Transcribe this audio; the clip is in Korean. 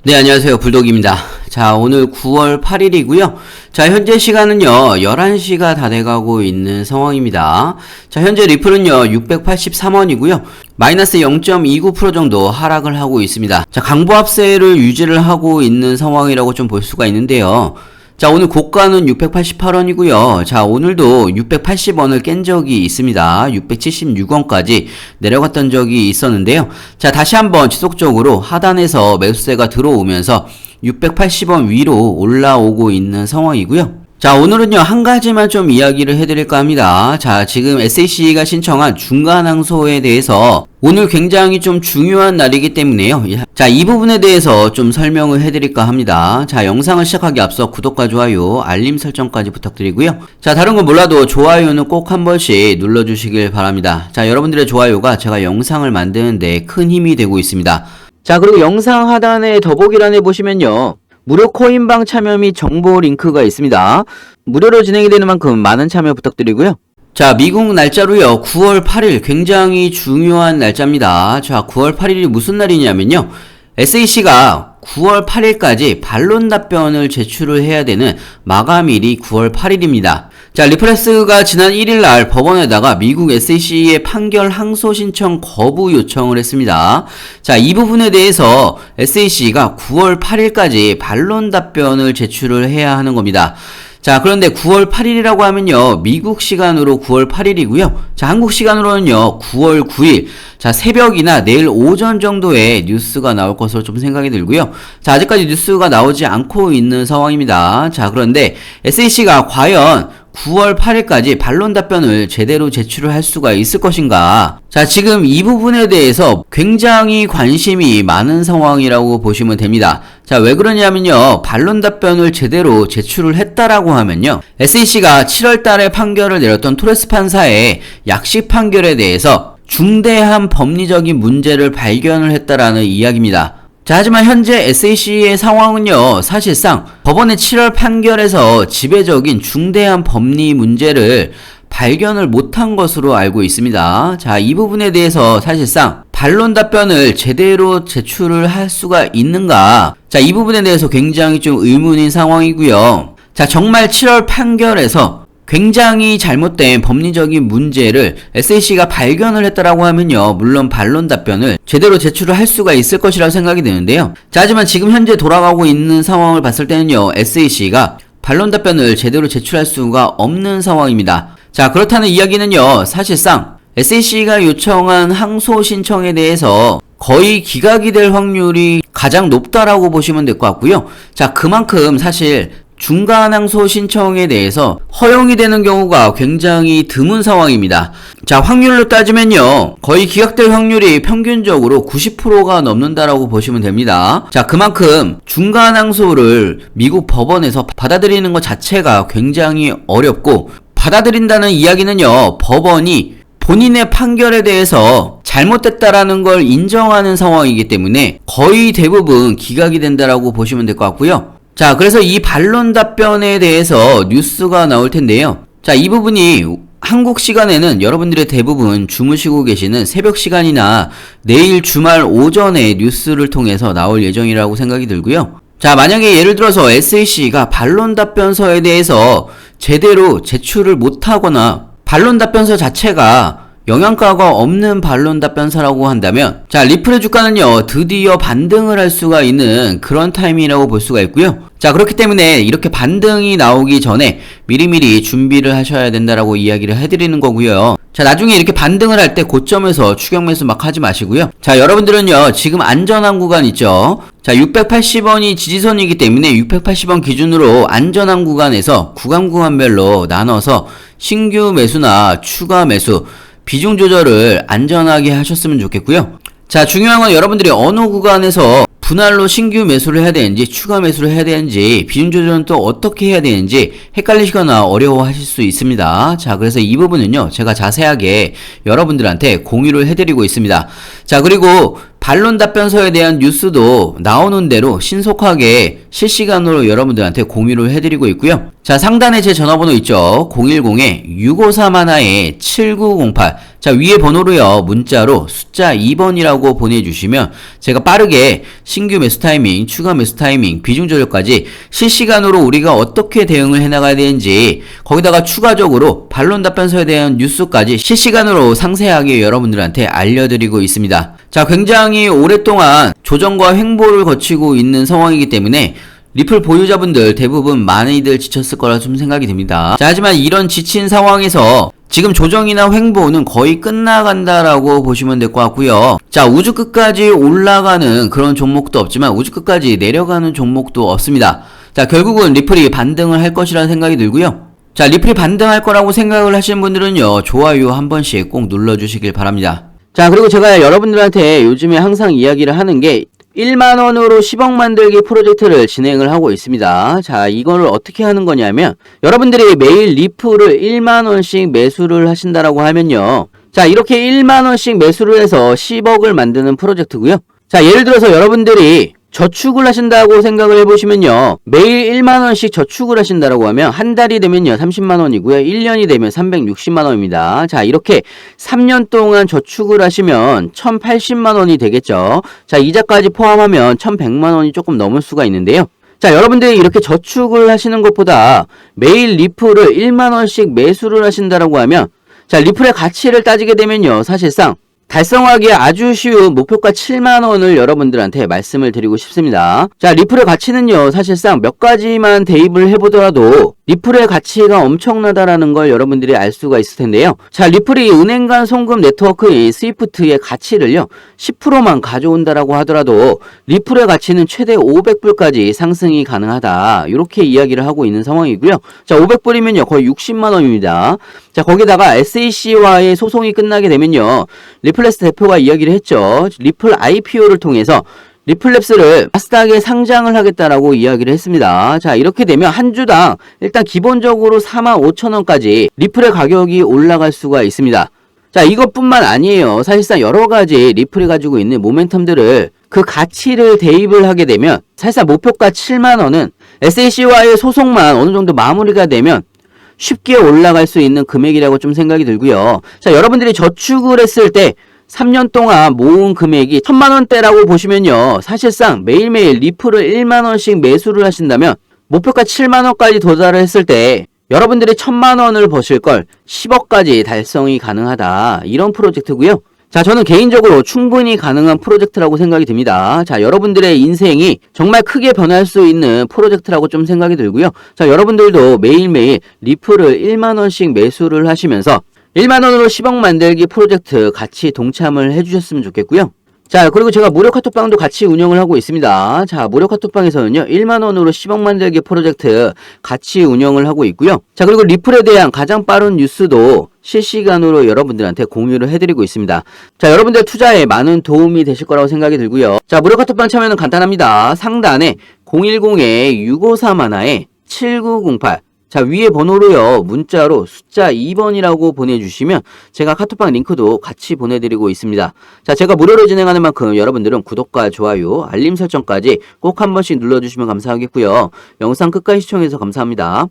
네, 안녕하세요. 불독입니다. 자, 오늘 9월 8일이고요. 자, 현재 시간은요, 11시가 다 돼가고 있는 상황입니다. 자, 현재 리플은요, 683원이고요. 마이너스 0.29% 정도 하락을 하고 있습니다. 자, 강보합세를 유지를 하고 있는 상황이라고 좀 볼 수가 있는데요. 자, 오늘 고가는 688원이고요. 자, 오늘도 680원을 깬 적이 있습니다. 676원까지 내려갔던 적이 있었는데요. 자, 다시 한번 지속적으로 하단에서 매수세가 들어오면서 680원 위로 올라오고 있는 상황이고요. 자, 오늘은요, 한 가지만 좀 이야기를 해드릴까 합니다. 자, 지금 SAC가 신청한 중간항소에 대해서 오늘 굉장히 좀 중요한 날이기 때문에요. 자, 이 부분에 대해서 좀 설명을 해드릴까 합니다. 자, 영상을 시작하기 앞서 구독과 좋아요, 알림 설정까지 부탁드리고요. 자, 다른 건 몰라도 좋아요는 꼭 한 번씩 눌러주시길 바랍니다. 자, 여러분들의 좋아요가 제가 영상을 만드는데 큰 힘이 되고 있습니다. 자, 그리고 영상 하단에 더보기란에 보시면요, 무료 코인방 참여 및 정보 링크가 있습니다. 무료로 진행이 되는 만큼 많은 참여 부탁드리고요. 자, 미국 날짜로요, 9월 8일 굉장히 중요한 날짜입니다. 자, 9월 8일이 무슨 날이냐면요, SEC가 9월 8일까지 반론 답변을 제출을 해야 되는 마감일이 9월 8일입니다. 자, 리플렉스가 지난 1일날 법원에다가 미국 SEC의 판결 항소 신청 거부 요청을 했습니다. 자, 이 부분에 대해서 SEC가 9월 8일까지 반론 답변을 제출을 해야 하는 겁니다. 자, 그런데 9월 8일이라고 하면요, 미국 시간으로 9월 8일이고요. 자, 한국 시간으로는요, 9월 9일. 자, 새벽이나 내일 오전 정도에 뉴스가 나올 것으로 좀 생각이 들고요. 자, 아직까지 뉴스가 나오지 않고 있는 상황입니다. 자, 그런데 SEC가 과연 9월 8일까지 반론 답변을 제대로 제출을 할 수가 있을 것인가? 자, 지금 이 부분에 대해서 굉장히 관심이 많은 상황이라고 보시면 됩니다. 자, 왜 그러냐면요, 반론 답변을 제대로 제출을 했다라고 하면요, SEC가 7월 달에 판결을 내렸던 토레스 판사의 약식 판결에 대해서 중대한 법리적인 문제를 발견을 했다라는 이야기입니다. 자, 하지만 현재 SAC의 상황은요, 사실상 법원의 7월 판결에서 지배적인 중대한 법리 문제를 발견을 못한 것으로 알고 있습니다. 자, 이 부분에 대해서 사실상 반론 답변을 제대로 제출을 할 수가 있는가? 자, 이 부분에 대해서 굉장히 좀 의문인 상황이고요. 자, 정말 7월 판결에서 굉장히 잘못된 법리적인 문제를 SAC가 발견을 했다라고 하면요, 물론 반론 답변을 제대로 제출을 할 수가 있을 것이라고 생각이 드는데요. 자, 하지만 지금 현재 돌아가고 있는 상황을 봤을 때는요, SAC가 반론 답변을 제대로 제출할 수가 없는 상황입니다. 자, 그렇다는 이야기는요, 사실상 SAC가 요청한 항소 신청에 대해서 거의 기각이 될 확률이 가장 높다라고 보시면 될 것 같고요. 자, 그만큼 사실 중간항소 신청에 대해서 허용이 되는 경우가 굉장히 드문 상황입니다. 자, 확률로 따지면요, 거의 기각될 확률이 평균적으로 90%가 넘는다라고 보시면 됩니다. 자, 그만큼 중간항소를 미국 법원에서 받아들이는 것 자체가 굉장히 어렵고, 받아들인다는 이야기는요, 법원이 본인의 판결에 대해서 잘못됐다라는 걸 인정하는 상황이기 때문에 거의 대부분 기각이 된다라고 보시면 될 것 같고요. 자, 그래서 이 반론 답변에 대해서 뉴스가 나올 텐데요. 자, 이 부분이 한국 시간에는 여러분들의 대부분 주무시고 계시는 새벽 시간이나 내일 주말 오전에 뉴스를 통해서 나올 예정이라고 생각이 들고요. 자, 만약에 예를 들어서 SAC가 반론 답변서에 대해서 제대로 제출을 못하거나 반론 답변서 자체가 영향가가 없는 반론 답변서라고 한다면, 자, 리플의 주가는요, 드디어 반등을 할 수가 있는 그런 타이밍이라고 볼 수가 있고요. 자, 그렇기 때문에 이렇게 반등이 나오기 전에 미리미리 준비를 하셔야 된다라고 이야기를 해드리는 거고요. 자, 나중에 이렇게 반등을 할 때 고점에서 추격 매수 막 하지 마시고요. 자, 여러분들은요, 지금 안전한 구간 있죠? 자, 680원이 지지선이기 때문에 680원 기준으로 안전한 구간에서 구간별로 나눠서 신규 매수나 추가 매수, 비중 조절을 안전하게 하셨으면 좋겠고요. 자, 중요한 건 여러분들이 어느 구간에서 분할로 신규 매수를 해야 되는지 추가 매수를 해야 되는지 비중 조절은 또 어떻게 해야 되는지 헷갈리시거나 어려워하실 수 있습니다. 자, 그래서 이 부분은요, 제가 자세하게 여러분들한테 공유를 해드리고 있습니다. 자, 그리고 반론 답변서에 대한 뉴스도 나오는 대로 신속하게 실시간으로 여러분들한테 공유를 해드리고 있고요. 자, 상단에 제 전화번호 있죠? 010-6531-7908. 자, 위에 번호로요, 문자로 숫자 2번이라고 보내주시면 제가 빠르게 신규 매수 타이밍, 추가 매수 타이밍, 비중 조절까지 실시간으로 우리가 어떻게 대응을 해나가야 되는지, 거기다가 추가적으로 반론 답변서에 대한 뉴스까지 실시간으로 상세하게 여러분들한테 알려드리고 있습니다. 자, 굉장히 오랫동안 조정과 횡보를 거치고 있는 상황이기 때문에 리플 보유자분들 대부분 많이들 지쳤을 거라 좀 생각이 듭니다. 자, 하지만 이런 지친 상황에서 지금 조정이나 횡보는 거의 끝나간다라고 보시면 될 것 같고요. 자, 우주 끝까지 올라가는 그런 종목도 없지만 우주 끝까지 내려가는 종목도 없습니다. 자, 결국은 리플이 반등을 할 것이라는 생각이 들고요. 자, 리플이 반등할 거라고 생각을 하시는 분들은요, 좋아요 한 번씩 꼭 눌러주시길 바랍니다. 자, 그리고 제가 여러분들한테 요즘에 항상 이야기를 하는 게 1만원으로 10억 만들기 프로젝트를 진행을 하고 있습니다. 자, 이걸 어떻게 하는 거냐면 여러분들이 매일 리플을 1만원씩 매수를 하신다라고 하면요, 자, 이렇게 1만원씩 매수를 해서 10억을 만드는 프로젝트고요. 자, 예를 들어서 여러분들이 저축을 하신다고 생각을 해보시면요, 매일 1만원씩 저축을 하신다라고 하면 한 달이 되면요 30만원이고요 1년이 되면 360만원입니다. 자, 이렇게 3년 동안 저축을 하시면 1080만원이 되겠죠. 자, 이자까지 포함하면 1100만원이 조금 넘을 수가 있는데요, 자, 여러분들이 이렇게 저축을 하시는 것보다 매일 리플을 1만원씩 매수를 하신다라고 하면, 자, 리플의 가치를 따지게 되면요, 사실상 달성하기 아주 쉬운 목표가 7만원을 여러분들한테 말씀을 드리고 싶습니다. 자, 리플의 가치는요, 사실상 몇 가지만 대입을 해보더라도 리플의 가치가 엄청나다라는 걸 여러분들이 알 수가 있을 텐데요. 자, 리플이 은행 간 송금 네트워크인 스위프트의 가치를요 10%만 가져온다라고 하더라도 리플의 가치는 최대 500불까지 상승이 가능하다, 이렇게 이야기를 하고 있는 상황이고요. 자, 500불이면요 거의 60만원입니다. 자, 거기다가 SEC와의 소송이 끝나게 되면요, 리플랩스 대표가 이야기를 했죠. 리플 IPO를 통해서 리플랩스를 나스닥에 상장을 하겠다라고 이야기를 했습니다. 자, 이렇게 되면 한 주당 일단 기본적으로 45,000원까지 리플의 가격이 올라갈 수가 있습니다. 자, 이것뿐만 아니에요. 사실상 여러가지 리플이 가지고 있는 모멘텀들을 그 가치를 대입을 하게 되면 사실상 목표가 7만원은 SEC와의 소송만 어느 정도 마무리가 되면 쉽게 올라갈 수 있는 금액이라고 좀 생각이 들고요. 자, 여러분들이 저축을 했을 때 3년 동안 모은 금액이 1000만원대라고 보시면요, 사실상 매일매일 리플을 1만원씩 매수를 하신다면 목표가 7만원까지 도달을 했을 때 여러분들이 1000만원을 버실 걸 10억까지 달성이 가능하다, 이런 프로젝트고요. 자, 저는 개인적으로 충분히 가능한 프로젝트라고 생각이 듭니다. 자, 여러분들의 인생이 정말 크게 변할 수 있는 프로젝트라고 좀 생각이 들고요. 자, 여러분들도 매일매일 리플을 1만원씩 매수를 하시면서 1만원으로 10억 만들기 프로젝트 같이 동참을 해주셨으면 좋겠고요. 자, 그리고 제가 무료 카톡방도 같이 운영을 하고 있습니다. 자, 무료 카톡방에서는요 1만원으로 10억 만들기 프로젝트 같이 운영을 하고 있고요. 자, 그리고 리플에 대한 가장 빠른 뉴스도 실시간으로 여러분들한테 공유를 해드리고 있습니다. 자, 여러분들 투자에 많은 도움이 되실 거라고 생각이 들고요. 자, 무료 카톡방 참여는 간단합니다. 상단에 010-6531-7908, 자, 위에 번호로요 문자로 숫자 2번이라고 보내주시면 제가 카톡방 링크도 같이 보내드리고 있습니다. 자, 제가 무료로 진행하는 만큼 여러분들은 구독과 좋아요, 알림 설정까지 꼭 한 번씩 눌러주시면 감사하겠고요. 영상 끝까지 시청해주셔서 감사합니다.